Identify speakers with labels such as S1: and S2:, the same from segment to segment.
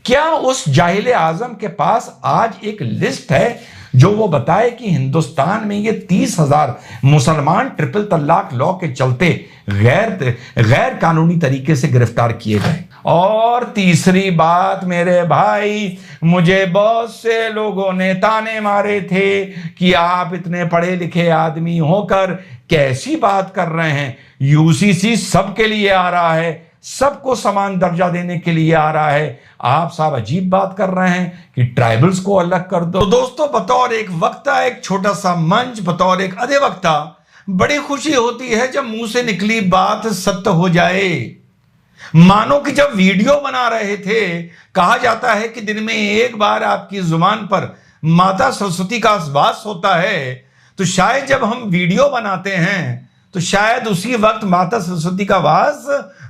S1: क्या उस जाहिले आजम के पास आज एक लिस्ट है जो वो बताए कि हिंदुस्तान में ये 30,000 मुसलमान ट्रिपल तलाक लॉ के चलते गैर कानूनी तरीके से गिरफ्तार किए गए? और तीसरी बात मेरे भाई, मुझे बहुत से लोगों ने ताने मारे थे कि आप इतने पढ़े लिखे आदमी होकर कैसी बात कर रहे हैं, यूसीसी सबके लिए आ रहा है, सबको समान दर्जा देने के लिए आ रहा है, आप साहब अजीब बात कर रहे हैं कि ट्राइबल्स को अलग कर दो। तो दोस्तों, बतौर एक वक्ता, एक छोटा सा मंच, बतौर एक अधिवक्ता, बड़ी खुशी होती है जब मुंह से निकली बात सत्य हो जाए। मानो कि जब वीडियो बना रहे थे, कहा जाता है कि दिन में एक बार आपकी जुबान पर माता सरस्वती का वास होता है, तो शायद जब हम वीडियो बनाते हैं तो शायद उसी वक्त माता सरस्वती का वास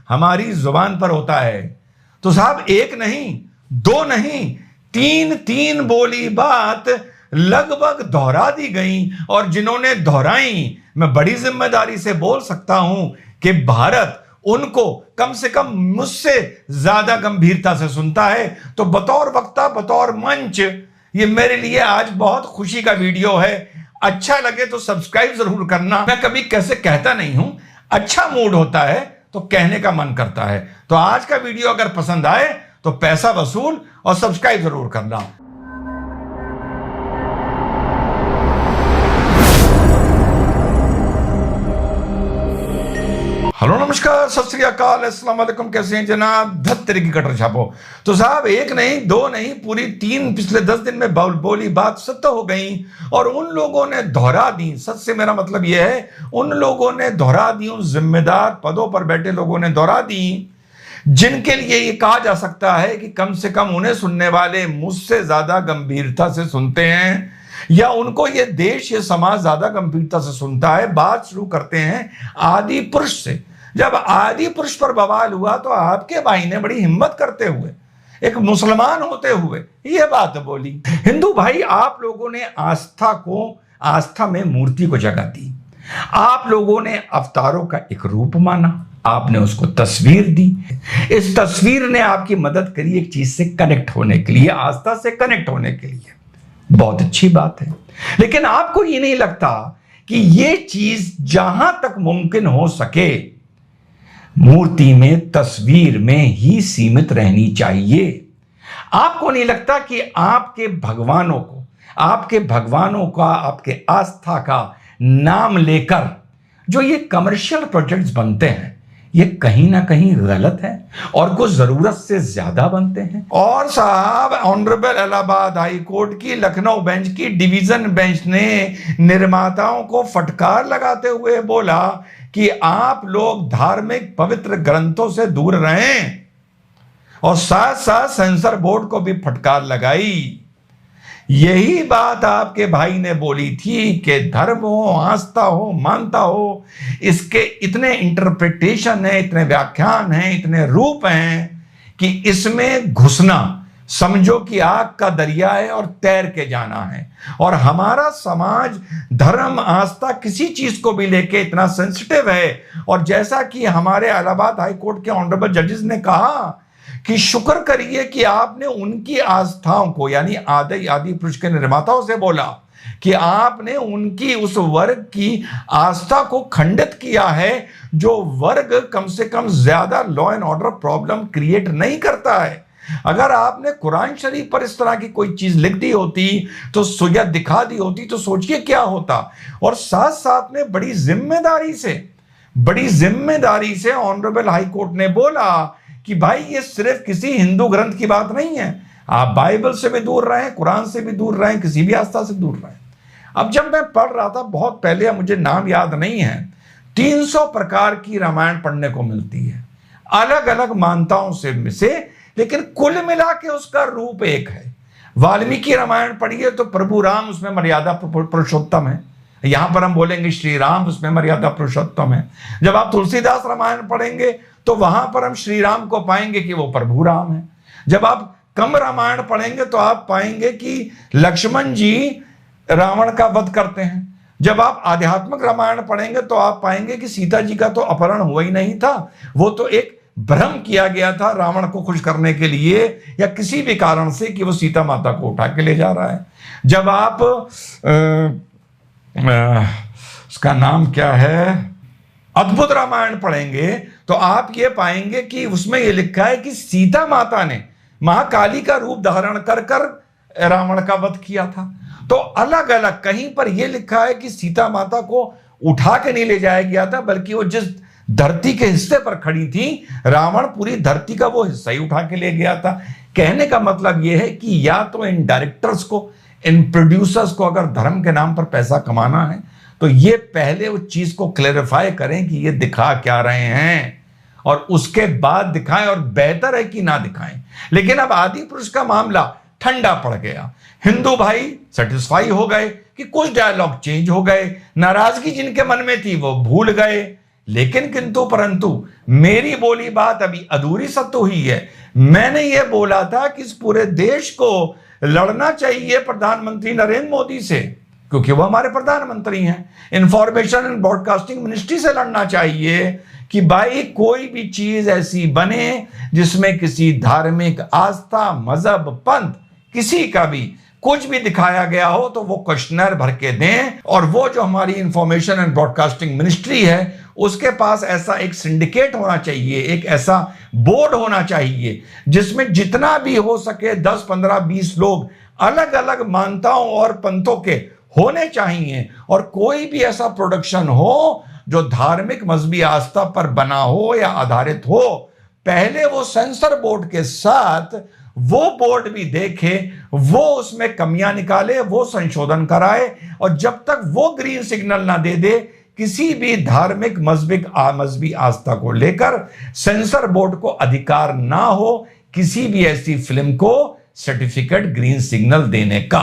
S1: हमारी जुबान पर होता है। तो साहब, एक नहीं, दो नहीं, तीन बोली बात लगभग दोहरा दी गई, और जिन्होंने दोहराई, मैं बड़ी जिम्मेदारी से बोल सकता हूं कि भारत उनको कम से कम मुझसे ज्यादा गंभीरता से सुनता है। तो बतौर वक्ता, बतौर मंच, ये मेरे लिए आज बहुत खुशी का वीडियो है। अच्छा लगे तो सब्सक्राइब जरूर करना। मैं कभी कैसे कहता नहीं हूं, अच्छा मूड होता है तो कहने का मन करता है। तो आज का वीडियो अगर पसंद आए तो पैसा वसूल और सब्सक्राइब जरूर करना। हेलो, नमस्कार, सत श्री अकाल, अस्सलाम वालेकुम। कैसे हैं जनाब? धत्तरी की कटर छापो। तो साहब, एक नहीं, दो नहीं, पूरी तीन पिछले 10 दिन में बोली बात सत्य हो गई, और उन लोगों ने दोहरा दी। सच से मेरा मतलब यह है, उन लोगों ने दोहरा दी, उन जिम्मेदार पदों पर बैठे लोगों ने दोहरा दी, जिनके लिए ये कहा जा सकता है कि कम से कम उन्हें सुनने वाले मुझसे ज्यादा गंभीरता से सुनते हैं, या उनको ये देश, ये समाज ज्यादा गंभीरता से सुनता है। बात शुरू करते हैं आदि पुरुष से। जब आदि पुरुष पर बवाल हुआ तो आपके भाई ने बड़ी हिम्मत करते हुए, एक मुसलमान होते हुए, यह बात बोली, हिंदू भाई, आप लोगों ने आस्था में मूर्ति को जगह दी, आप लोगों ने अवतारों का एक रूप माना, आपने उसको तस्वीर दी। इस तस्वीर ने आपकी मदद करी एक चीज से कनेक्ट होने के लिए, आस्था से कनेक्ट होने के लिए। बहुत अच्छी बात है, लेकिन आपको ये नहीं लगता कि ये चीज जहां तक मुमकिन हो सके मूर्ति में, तस्वीर में ही सीमित रहनी चाहिए? आपको नहीं लगता कि आपके भगवानों का, आपके आस्था का नाम लेकर जो ये कमर्शियल प्रोजेक्ट्स बनते हैं, ये कहीं ना कहीं गलत है और कुछ जरूरत से ज्यादा बनते हैं? और साहब, ऑनरेबल इलाहाबाद हाई कोर्ट की लखनऊ बेंच की डिवीजन बेंच ने निर्माताओं को फटकार लगाते हुए बोला कि आप लोग धार्मिक पवित्र ग्रंथों से दूर रहें, और साथ साथ सेंसर बोर्ड को भी फटकार लगाई। यही बात आपके भाई ने बोली थी कि धर्म हो, आस्था हो, मानता हो, इसके इतने इंटरप्रिटेशन है, इतने व्याख्यान हैं, इतने रूप हैं कि इसमें घुसना समझो कि आग का दरिया है और तैर के जाना है। और हमारा समाज धर्म, आस्था, किसी चीज को भी लेके इतना सेंसिटिव है। और जैसा कि हमारे इलाहाबाद हाई कोर्ट के ऑनरेबल जजेस ने कहा कि शुक्र करिए कि आपने उनकी आस्थाओं को, यानी आदि पुरुष के निर्माताओं से बोला कि आपने उनकी उस वर्ग की आस्था को खंडित किया है, जो वर्ग कम से कम ज्यादा law and order problem create नहीं करता है। अगर आपने कुरान शरीफ पर इस तरह की कोई चीज लिख दी होती तो या दिखा दी होती तो सोचिए क्या होता। और साथ साथ में बड़ी जिम्मेदारी से ऑनरेबल हाई कोर्ट ने बोला कि भाई, ये सिर्फ किसी हिंदू ग्रंथ की बात नहीं है, आप बाइबल से भी दूर रहें, कुरान से भी दूर रहें, किसी भी आस्था से दूर रहें। अब जब मैं पढ़ रहा था बहुत पहले, मुझे नाम याद नहीं है, 300 प्रकार की रामायण पढ़ने को मिलती है, अलग अलग मान्यताओं से, लेकिन कुल मिला के उसका रूप एक है। वाल्मीकि रामायण पढ़िए तो प्रभु राम उसमें मर्यादा पुरुषोत्तम है, यहां पर हम बोलेंगे श्री राम उसमें मर्यादा पुरुषोत्तम है। जब आप तुलसीदास रामायण पढ़ेंगे तो वहां पर हम श्री राम को पाएंगे कि वो प्रभु राम है। जब आप कम रामायण पढ़ेंगे तो आप पाएंगे कि लक्ष्मण जी रावण का वध करते हैं। जब आप आध्यात्मिक रामायण पढ़ेंगे तो आप पाएंगे कि सीता जी का तो अपहरण हुआ ही नहीं था, वो तो एक भ्रम किया गया था रावण को खुश करने के लिए या किसी भी कारण से कि वो सीता माता को उठा के ले जा रहा है। जब आप उसका नाम क्या है, अद्भुत रामायण पढ़ेंगे तो आप ये पाएंगे कि उसमें ये लिखा है कि सीता माता ने महाकाली का रूप धारण कर कर रावण का वध किया था। तो अलग अलग कहीं पर यह लिखा है कि सीता माता को उठा के नहीं ले जाया गया था, बल्कि वो जिस धरती के हिस्से पर खड़ी थी, रावण पूरी धरती का वो हिस्सा ही उठा के ले गया था। कहने का मतलब यह है कि या तो इन डायरेक्टर्स को, इन प्रोड्यूसर्स को अगर धर्म के नाम पर पैसा कमाना है तो ये पहले उस चीज को क्लेरिफाई करें कि ये दिखा क्या रहे हैं और उसके बाद दिखाएं, और बेहतर है कि ना दिखाएं। लेकिन अब आदि पुरुष का मामला ठंडा पड़ गया, हिंदू भाई सेटिस्फाई हो गए कि कुछ डायलॉग चेंज हो गए, नाराजगी जिनके मन में थी वो भूल गए। लेकिन किंतु परंतु मेरी बोली बात अभी अधूरी सा तो हुई है। मैंने ये बोला था कि इस पूरे देश को लड़ना चाहिए प्रधानमंत्री नरेंद्र मोदी से, क्योंकि वो हमारे प्रधानमंत्री हैं। इंफॉर्मेशन एंड ब्रॉडकास्टिंग मिनिस्ट्री से लड़ना चाहिए कि भाई कोई भी चीज ऐसी बने जिसमें किसी धार्मिक आस्था, मजहब, पंथ, किसी का भी कुछ भी दिखाया गया हो तो वो क्वेश्चनर भर के दें। और वो जो हमारी इंफॉर्मेशन एंड ब्रॉडकास्टिंग मिनिस्ट्री है उसके पास ऐसा एक सिंडिकेट होना चाहिए, एक ऐसा बोर्ड होना चाहिए जिसमें जितना भी हो सके 10, 15, 20 लोग अलग अलग मान्यताओं और पंथों के होने चाहिए, और कोई भी ऐसा प्रोडक्शन हो जो धार्मिक मजहबी आस्था पर बना हो या आधारित हो, पहले वो सेंसर बोर्ड के साथ वो बोर्ड भी देखे, वो उसमें कमियां निकाले, वो संशोधन कराए। और जब तक वो ग्रीन सिग्नल ना दे दे किसी भी धार्मिक मजहबी आस्था को लेकर, सेंसर बोर्ड को अधिकार ना हो किसी भी ऐसी फिल्म को सर्टिफिकेट ग्रीन सिग्नल देने का।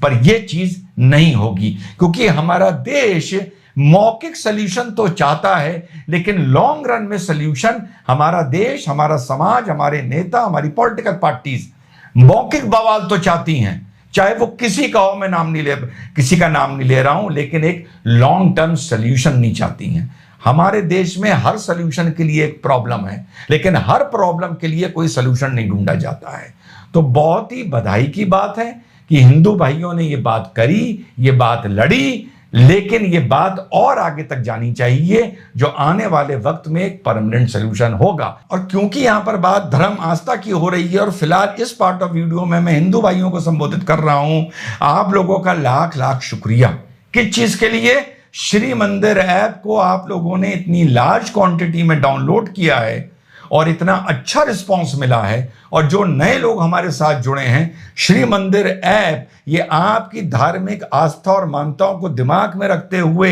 S1: पर यह चीज नहीं होगी, क्योंकि हमारा देश मौखिक सॉल्यूशन तो चाहता है, लेकिन लॉन्ग रन में सॉल्यूशन हमारा देश, हमारा समाज, हमारे नेता, हमारी पॉलिटिकल पार्टीज मौखिक बवाल तो चाहती हैं, चाहे वो किसी का हो। मैं किसी का नाम नहीं ले रहा हूं, लेकिन एक लॉन्ग टर्म सॉल्यूशन नहीं चाहती हैं। हमारे देश में हर सॉल्यूशन के लिए एक प्रॉब्लम है, लेकिन हर प्रॉब्लम के लिए कोई सॉल्यूशन नहीं ढूंढा जाता है। तो बहुत ही बधाई की बात है कि हिंदू भाइयों ने ये बात करी, ये बात लड़ी, लेकिन ये बात और आगे तक जानी चाहिए जो आने वाले वक्त में एक परमानेंट सॉल्यूशन होगा। और क्योंकि यहां पर बात धर्म आस्था की हो रही है और फिलहाल इस पार्ट ऑफ वीडियो में मैं हिंदू भाइयों को संबोधित कर रहा हूं, आप लोगों का लाख लाख शुक्रिया। किस चीज के लिए? श्री मंदिर ऐप को आप लोगों ने इतनी लार्ज क्वांटिटी में डाउनलोड किया है और इतना अच्छा रिस्पांस मिला है। और जो नए लोग हमारे साथ जुड़े हैं, श्री मंदिर ऐप ये आपकी धार्मिक आस्था और मान्यताओं को दिमाग में रखते हुए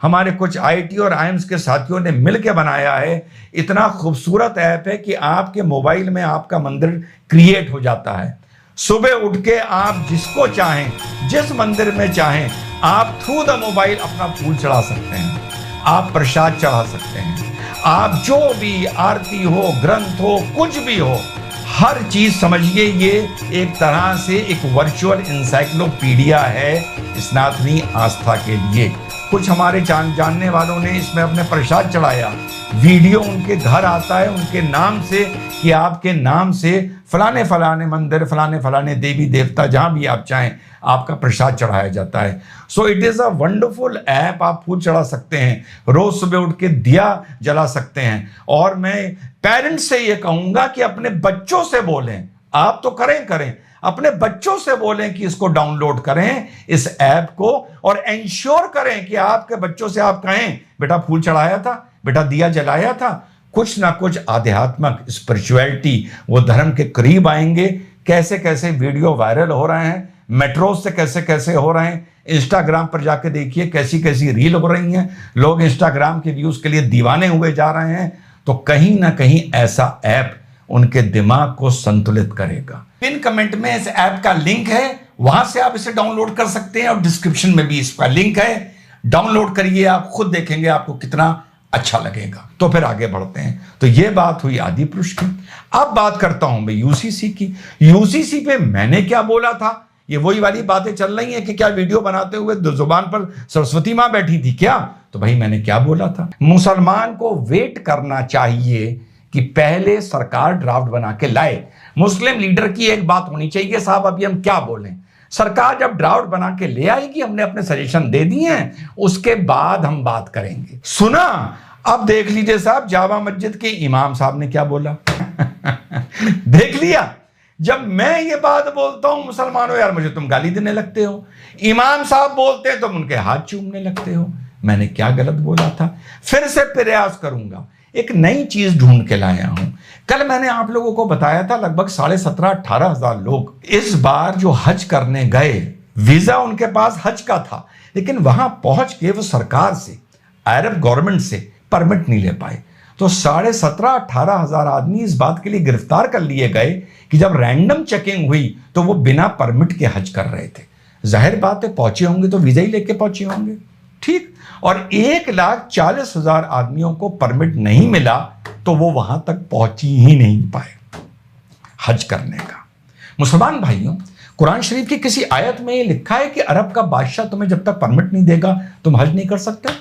S1: हमारे कुछ आईटी और आईएम्स के साथियों ने मिलकर बनाया है। इतना खूबसूरत ऐप है कि आपके मोबाइल में आपका मंदिर क्रिएट हो जाता है। सुबह उठ के आप जिसको चाहें, जिस मंदिर में चाहें, आप थ्रू द मोबाइल अपना फूल चढ़ा सकते हैं, आप प्रसाद चढ़ा सकते हैं, आप जो भी आरती हो, ग्रंथ हो, कुछ भी हो, हर चीज समझिए ये एक तरह से एक वर्चुअल इंसाइक्लोपीडिया है सनातनी आस्था के लिए। कुछ हमारे जानने वालों ने इसमें अपने प्रसाद चढ़ाया, वीडियो उनके घर आता है उनके नाम से कि आपके नाम से फलाने फलाने मंदिर, फलाने फलाने देवी देवता, जहां भी आप चाहें आपका प्रसाद चढ़ाया जाता है। So it is a wonderful app. आप फूल चढ़ा सकते हैं, रोज सुबह उठ के दिया जला सकते हैं। और मैं पेरेंट्स से ये कहूंगा कि अपने बच्चों से बोलें, आप तो करें, अपने बच्चों से बोलें कि इसको डाउनलोड करें इस ऐप को, और इंश्योर करें कि आपके बच्चों से आप कहें बेटा फूल चढ़ाया था, बेटा दिया जलाया था। कुछ ना कुछ आध्यात्मिक स्पिरिचुअलिटी, वो धर्म के करीब आएंगे। कैसे कैसे वीडियो वायरल हो रहे हैं, मेट्रो से कैसे कैसे हो रहे हैं, इंस्टाग्राम पर जाके देखिए कैसी कैसी रील हो रही हैं, लोग इंस्टाग्राम के व्यूज के लिए दीवाने हुए जा रहे हैं। तो कहीं ना कहीं ऐसा ऐप उनके दिमाग को संतुलित करेगा। पिन कमेंट में इस ऐप का लिंक है, वहां से आप इसे डाउनलोड कर सकते हैं, और डिस्क्रिप्शन में भी इसका लिंक है। डाउनलोड करिए, आप खुद देखेंगे आपको कितना अच्छा लगेगा। तो फिर आगे बढ़ते हैं। तो ये बात हुई आदि पुरुष की। अब बात करता हूं मैं यूसीसी की। यूसीसी पे मैंने क्या बोला था, ये वही वाली बातें चल रही हैं कि क्या वीडियो बनाते हुए जुबान पर सरस्वती मां बैठी थी क्या? तो भाई मैंने क्या बोला था, मुसलमान को वेट करना चाहिए कि पहले सरकार ड्राफ्ट बना के लाए। मुस्लिम लीडर की एक बात होनी चाहिए, साहब अभी हम क्या बोलें, सरकार जब ड्राफ्ट बना के ले आएगी, हमने अपने सजेशन दे दिए हैं, उसके बाद हम बात करेंगे। सुना? अब देख लीजिए साहब, जामा मस्जिद के इमाम साहब ने क्या बोला देख लिया। जब मैं ये बात बोलता हूं मुसलमानों यार मुझे तुम गाली देने लगते हो, इमाम साहब बोलते हैं तुम उनके हाथ चूमने लगते हो। मैंने क्या गलत बोला था? फिर से प्रयास करूंगा, एक नई चीज ढूंढ के लाया हूं। कल मैंने आप लोगों को बताया था लगभग 17,500-18 हजार लोग इस बार जो हज करने गए, वीजा उनके पास हज का था, लेकिन वहां पहुंच के वो सरकार से, अरब गवर्नमेंट से परमिट नहीं ले पाए। तो 17,500-18 हजार आदमी इस बात के लिए गिरफ्तार कर लिए गए कि जब रैंडम चेकिंग हुई तो वो बिना परमिट के हज कर रहे थे। जाहिर बात है पहुंचे होंगे तो वीजा ही लेके पहुंचे होंगे, ठीक। और 1,40,000 आदमियों को परमिट नहीं मिला तो वो वहां तक पहुंची ही नहीं पाए हज करने का। मुसलमान भाइयों, कुरान शरीफ की किसी आयत में लिखा है कि अरब का बादशाह तुम्हें जब तक परमिट नहीं देगा तुम हज नहीं कर सकते?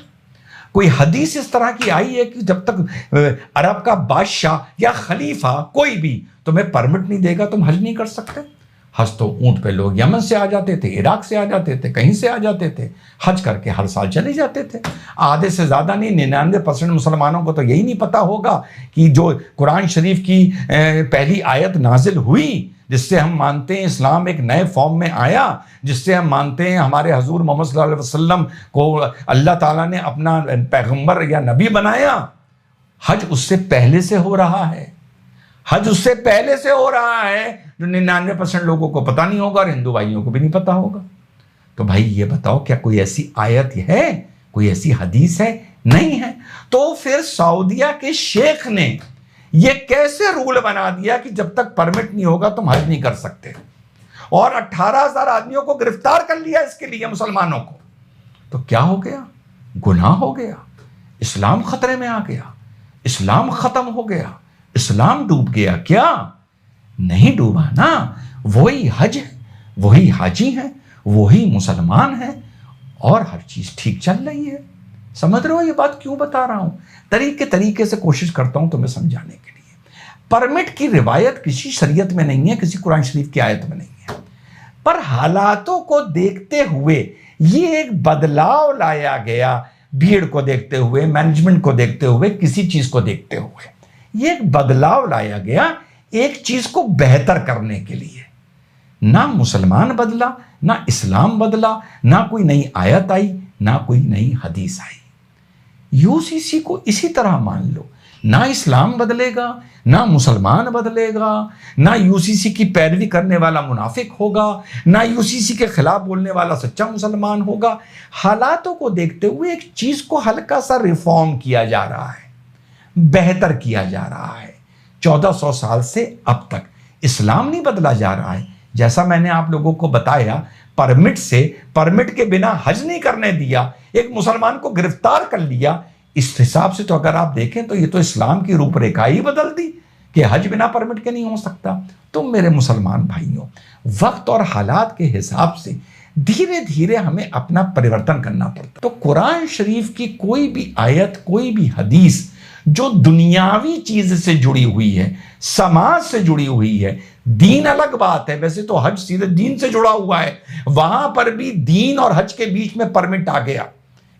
S1: कोई हदीस इस तरह की आई है कि जब तक अरब का बादशाह या खलीफा कोई भी तुम्हें परमिट नहीं देगा तुम हज नहीं कर सकते? हज तो ऊंट पे लोग यमन से आ जाते थे, इराक से आ जाते थे, कहीं से आ जाते थे, हज करके हर साल चले जाते थे। आधे से ज़्यादा नहीं, 99% मुसलमानों को तो यही नहीं पता होगा कि जो कुरान शरीफ की पहली आयत नाजिल हुई, जिससे हम मानते हैं इस्लाम एक नए फॉर्म में आया, जिससे हम मानते हैं हमारे हजूर मोहम्मद सल्लल्लाहु अलैहि वसल्लम को अल्लाह ताला ने अपना पैगंबर या नबी बनाया, हज उससे पहले से हो रहा है। हज उससे पहले से हो रहा है जो 99% लोगों को पता नहीं होगा और हिंदू भाइयों को भी नहीं पता होगा। तो भाई ये बताओ, क्या कोई ऐसी आयत है, कोई ऐसी हदीस है? नहीं है। तो फिर सऊदिया के शेख ने ये कैसे रूल बना दिया कि जब तक परमिट नहीं होगा तुम हज नहीं कर सकते, और 18,000 आदमियों को गिरफ्तार कर लिया इसके लिए, मुसलमानों को। तो क्या हो गया? गुनाह हो गया, इस्लाम खतरे में आ गया, इस्लाम खत्म हो गया, इस्लाम डूब गया। क्या? नहीं डूबा ना। वही हज है, वही हाजी है, वही मुसलमान है और हर चीज ठीक चल रही है। समझ रहे हो ये बात क्यों बता रहा हूं? तरीके से कोशिश करता हूं तुम्हें समझाने के लिए। परमिट की रिवायत किसी शरीयत में नहीं है, किसी कुरान शरीफ की आयत में नहीं है, पर हालातों को देखते हुए ये एक बदलाव लाया गया, भीड़ को देखते हुए, मैनेजमेंट को देखते हुए, किसी चीज को देखते हुए ये एक बदलाव लाया गया एक चीज को बेहतर करने के लिए। ना मुसलमान बदला, ना इस्लाम बदला, ना कोई नई आयत आई, ना कोई नई हदीस आई। यूसीसी को इसी तरह मान लो, ना इस्लाम बदलेगा, ना मुसलमान बदलेगा, ना यूसीसी की पैरवी करने वाला मुनाफिक होगा, ना यूसीसी के खिलाफ बोलने वाला सच्चा मुसलमान होगा। हालातों को देखते हुए एक चीज को हल्का सा रिफॉर्म किया जा रहा है, बेहतर किया जा रहा है। 1400 साल से अब तक इस्लाम नहीं बदला जा रहा है। जैसा मैंने आप लोगों को बताया, परमिट के बिना हज नहीं करने दिया, एक मुसलमान को गिरफ्तार कर लिया। इस हिसाब से तो अगर आप देखें तो ये तो इस्लाम की रूपरेखा ही बदल दी कि हज बिना परमिट के नहीं हो सकता। तो मेरे मुसलमान भाइयों, वक्त और हालात के हिसाब से धीरे धीरे हमें अपना परिवर्तन करना पड़ता। तो कुरान शरीफ की कोई भी आयत, कोई भी हदीस जो दुनियावी चीज से जुड़ी हुई है, समाज से जुड़ी हुई है, दीन अलग बात है। वैसे तो हज सीधे दीन से जुड़ा हुआ है, वहां पर भी दीन और हज के बीच में परमिट आ गया,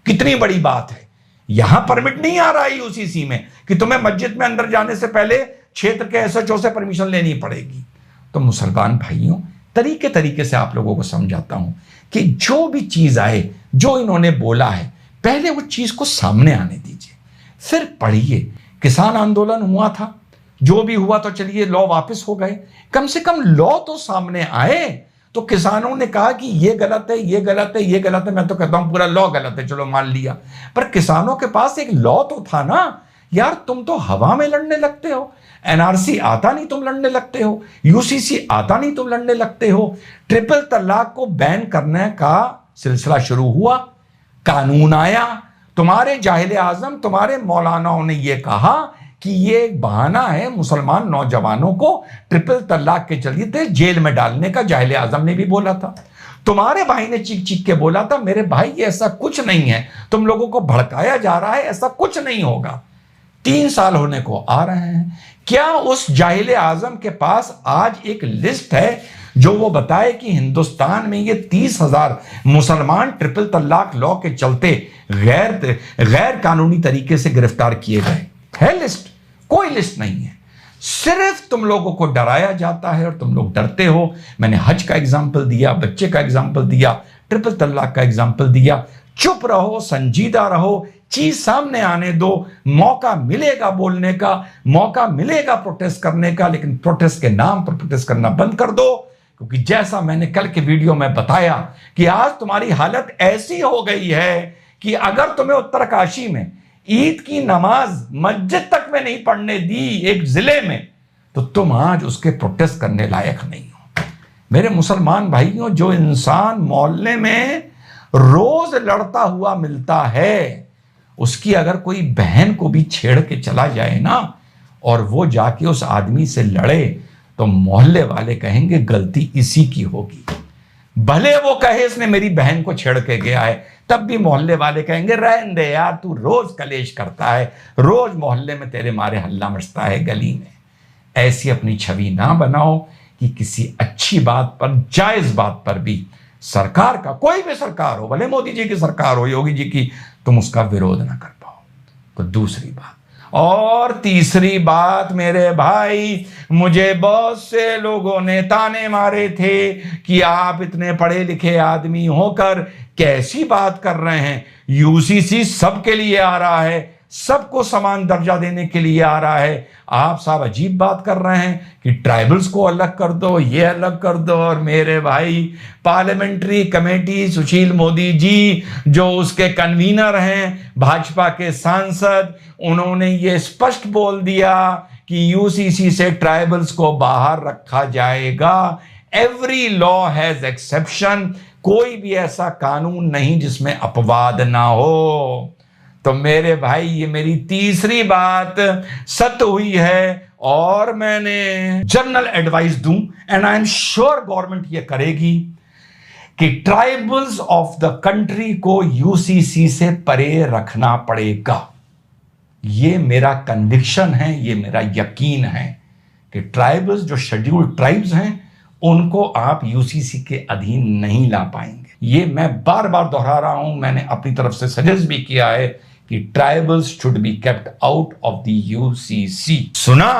S1: कितनी बड़ी बात है। यहां परमिट नहीं आ रहा है यूसीसी में कि तुम्हें मस्जिद में अंदर जाने से पहले क्षेत्र के एसएचओ से परमिशन लेनी पड़ेगी। तो मुसलमान भाइयों, तरीके से आप लोगों को समझाता हूं कि जो भी चीज आए, जो इन्होंने बोला है, पहले वो चीज को सामने आने दीजिए, फिर पढ़िए। किसान आंदोलन हुआ था, जो भी हुआ तो चलिए लॉ वापस हो गए, कम से कम लॉ तो सामने आए। तो किसानों ने कहा कि ये गलत है, ये गलत है, ये गलत है। मैं तो कहता हूं पूरा लॉ गलत है, चलो मान लिया, पर किसानों के पास एक लॉ तो था ना। यार तुम तो हवा में लड़ने लगते हो, एनआरसी आता नहीं तुम लड़ने लगते हो, यूसीसी आता नहीं तुम लड़ने लगते हो। ट्रिपल तलाक को बैन करने का सिलसिला शुरू हुआ, कानून आया, तुम्हारे जाहिल आजम, तुम्हारे मौलानाओं ने यह कहा कि ये एक बहाना है मुसलमान नौजवानों को ट्रिपल तलाक के चलते जेल में डालने का। जाहिल आजम ने भी बोला था, तुम्हारे भाई ने चीख चीख के बोला था, मेरे भाई ये ऐसा कुछ नहीं है, तुम लोगों को भड़काया जा रहा है, ऐसा कुछ नहीं होगा। 3 साल होने को आ रहे हैं। क्या उस जाहिल आजम के पास आज एक लिस्ट है जो वो बताए कि हिंदुस्तान में ये 30,000 मुसलमान ट्रिपल तलाक लॉ के चलते गैर कानूनी तरीके से गिरफ्तार किए गए? है लिस्ट? कोई लिस्ट नहीं है। सिर्फ तुम लोगों को डराया जाता है और तुम लोग डरते हो। मैंने हज का एग्जाम्पल दिया, बच्चे का एग्जाम्पल दिया, ट्रिपल तलाक का एग्जाम्पल दिया। चुप रहो, संजीदा रहो, चीज सामने आने दो। मौका मिलेगा बोलने का, मौका मिलेगा प्रोटेस्ट करने का, लेकिन प्रोटेस्ट के नाम पर प्रोटेस्ट करना बंद कर दो। क्योंकि जैसा मैंने कल के वीडियो में बताया कि आज तुम्हारी हालत ऐसी हो गई है कि अगर तुम्हें उत्तरकाशी में ईद की नमाज मस्जिद तक में नहीं पढ़ने दी एक जिले में, तो तुम आज उसके प्रोटेस्ट करने लायक नहीं हो। मेरे मुसलमान भाइयों, जो इंसान मोहल्ले में रोज लड़ता हुआ मिलता है, उसकी अगर कोई बहन को भी छेड़ के चला जाए ना और वो जाके उस आदमी से लड़े, तो मोहल्ले वाले कहेंगे गलती इसी की होगी। भले वो कहे इसने मेरी बहन को छेड़ के गया है, तब भी मोहल्ले वाले कहेंगे रहने दे यार, तू रोज कलेश करता है, रोज मोहल्ले में तेरे मारे हल्ला मचता है गली में। ऐसी अपनी छवि ना बनाओ कि किसी अच्छी बात पर, जायज बात पर भी सरकार का, कोई भी सरकार हो, भले मोदी जी की सरकार हो, योगी जी की, तुम उसका विरोध ना कर पाओ। तो दूसरी बात। और तीसरी बात, मेरे भाई, मुझे बहुत से लोगों ने ताने मारे थे कि आप इतने पढ़े लिखे आदमी होकर कैसी बात कर रहे हैं। यूसीसी सबके लिए आ रहा है, सबको समान दर्जा देने के लिए आ रहा है। आप साहब अजीब बात कर रहे हैं कि ट्राइबल्स को अलग कर दो, ये अलग कर दो। और मेरे भाई, पार्लियामेंट्री कमेटी, सुशील मोदी जी जो उसके कन्वीनर हैं, भाजपा के सांसद, उन्होंने ये स्पष्ट बोल दिया कि यूसीसी से ट्राइबल्स को बाहर रखा जाएगा। Every law has exception. कोई भी ऐसा कानून नहीं जिसमें अपवाद ना हो। तो मेरे भाई, ये मेरी तीसरी बात सत्य हुई है और मैंने जनरल एडवाइस दूं, and I am sure government ये करेगी, कि ट्राइबल्स ऑफ द कंट्री को यूसीसी से परे रखना पड़ेगा। ये मेरा कन्विक्शन है, ये मेरा यकीन है कि ट्राइबल्स, जो शेड्यूल्ड ट्राइब्स हैं, उनको आप यूसीसी के अधीन नहीं ला पाएंगे। ये मैं बार बार दोहरा रहा हूं। मैंने अपनी तरफ से सजेस्ट भी किया है कि tribals should be kept out of the UCC. सुना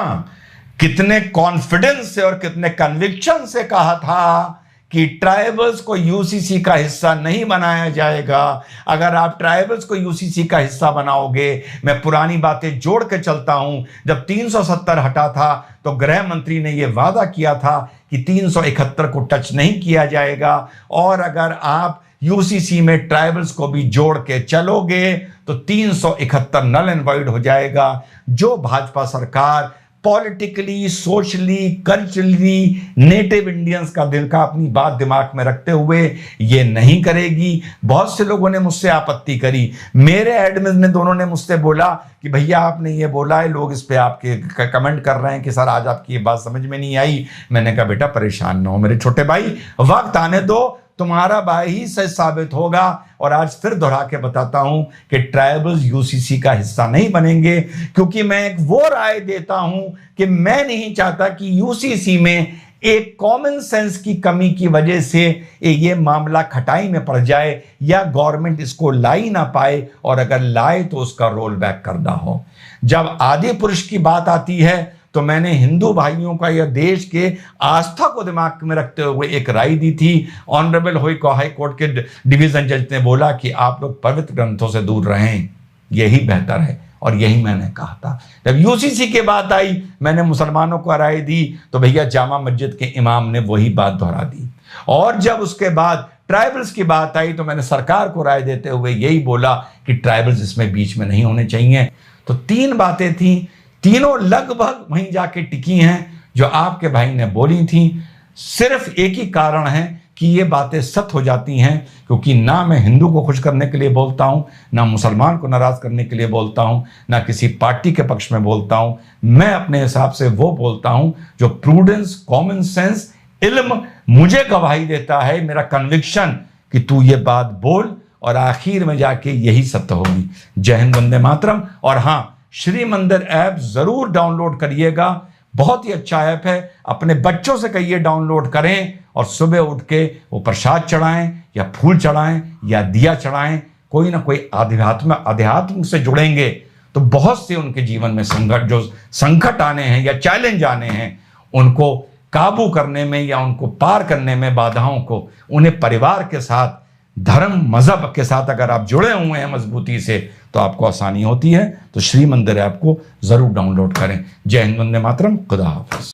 S1: कितने कॉन्फिडेंस से और कितने कन्विक्शन से कहा था कि ट्राइबल्स को यूसीसी का हिस्सा नहीं बनाया जाएगा। अगर आप ट्राइबल्स को यूसीसी का हिस्सा बनाओगे, मैं पुरानी बातें जोड़ के चलता हूं, जब 370 हटा था तो गृह मंत्री ने यह वादा किया था कि 371 को टच नहीं किया जाएगा। और अगर आप यूसीसी में ट्राइबल्स को भी जोड़ के चलोगे तो 371 नल एंड वॉइड हो जाएगा। जो भाजपा सरकार politically, socially, culturally native Indians का दिल का अपनी बात दिमाग में रखते हुए ये नहीं करेगी। बहुत से लोगों ने मुझसे आपत्ति करी, मेरे एडमिन ने, दोनों ने मुझसे बोला कि भैया आपने ये बोला है, लोग इस पे आपके कमेंट कर रहे हैं कि सर आज आपकी ये बात समझ में नहीं आई। मैंने कहा बेटा परेशान ना हो मेरे छोटे भाई, वक्त आने दो, तुम्हारा भाई ही सच साबित होगा। और आज फिर दोहरा के बताता हूं कि ट्राइबल्स यूसीसी का हिस्सा नहीं बनेंगे, क्योंकि मैं एक वो राय देता हूं कि मैं नहीं चाहता कि यूसीसी में एक कॉमन सेंस की कमी की वजह से ये मामला खटाई में पड़ जाए या गवर्नमेंट इसको ला ही ना पाए, और अगर लाए तो उसका रोल बैक करना हो। जब आदि पुरुष की बात आती है तो मैंने हिंदू भाइयों का या देश के आस्था को दिमाग में रखते हुए एक राय दी थी। ऑनरेबल हाई कोर्ट के डिवीजन जज ने बोला कि आप लोग पवित्र ग्रंथों से दूर रहें, यही बेहतर है, और यही मैंने कहा था। जब यूसीसी की बात आई, मैंने मुसलमानों को राय दी तो भैया जामा मस्जिद के इमाम ने वही बात दोहरा दी। और जब उसके बाद ट्राइबल्स की बात आई तो मैंने सरकार को राय देते हुए यही बोला कि ट्राइबल्स इसमें बीच में नहीं होने चाहिए। तो 3 बातें थी, तीनों लगभग वहीं जाके टिकी हैं जो आपके भाई ने बोली थी। सिर्फ एक ही कारण है कि ये बातें सत्य हो जाती हैं, क्योंकि ना मैं हिंदू को खुश करने के लिए बोलता हूं, ना मुसलमान को नाराज करने के लिए बोलता हूं, ना किसी पार्टी के पक्ष में बोलता हूं। मैं अपने हिसाब से वो बोलता हूं जो प्रूडेंस, कॉमन सेंस, इल्म मुझे गवाही देता है, मेरा कन्विक्शन कि तू ये बात बोल और आखिर में जाके यही सत्य होगी। जय हिंद, वंदे मातरम। और हाँ, श्री मंदिर ऐप जरूर डाउनलोड करिएगा। बहुत ही अच्छा ऐप है। अपने बच्चों से कहिए डाउनलोड करें और सुबह उठ के वो प्रसाद चढ़ाएं या फूल चढ़ाएं या दिया चढ़ाएं। कोई ना कोई अध्यात्म से जुड़ेंगे तो बहुत से उनके जीवन में संकट आने हैं या चैलेंज आने हैं, उनको काबू करने में या उनको पार करने में बाधाओं को, उन्हें परिवार के साथ, धर्म मजहब के साथ अगर आप जुड़े हुए हैं मजबूती से तो आपको आसानी होती है। तो श्री मंदिर ऐप को जरूर डाउनलोड करें। जय हिंद, वंदे मातरम, खुदा हाफिज।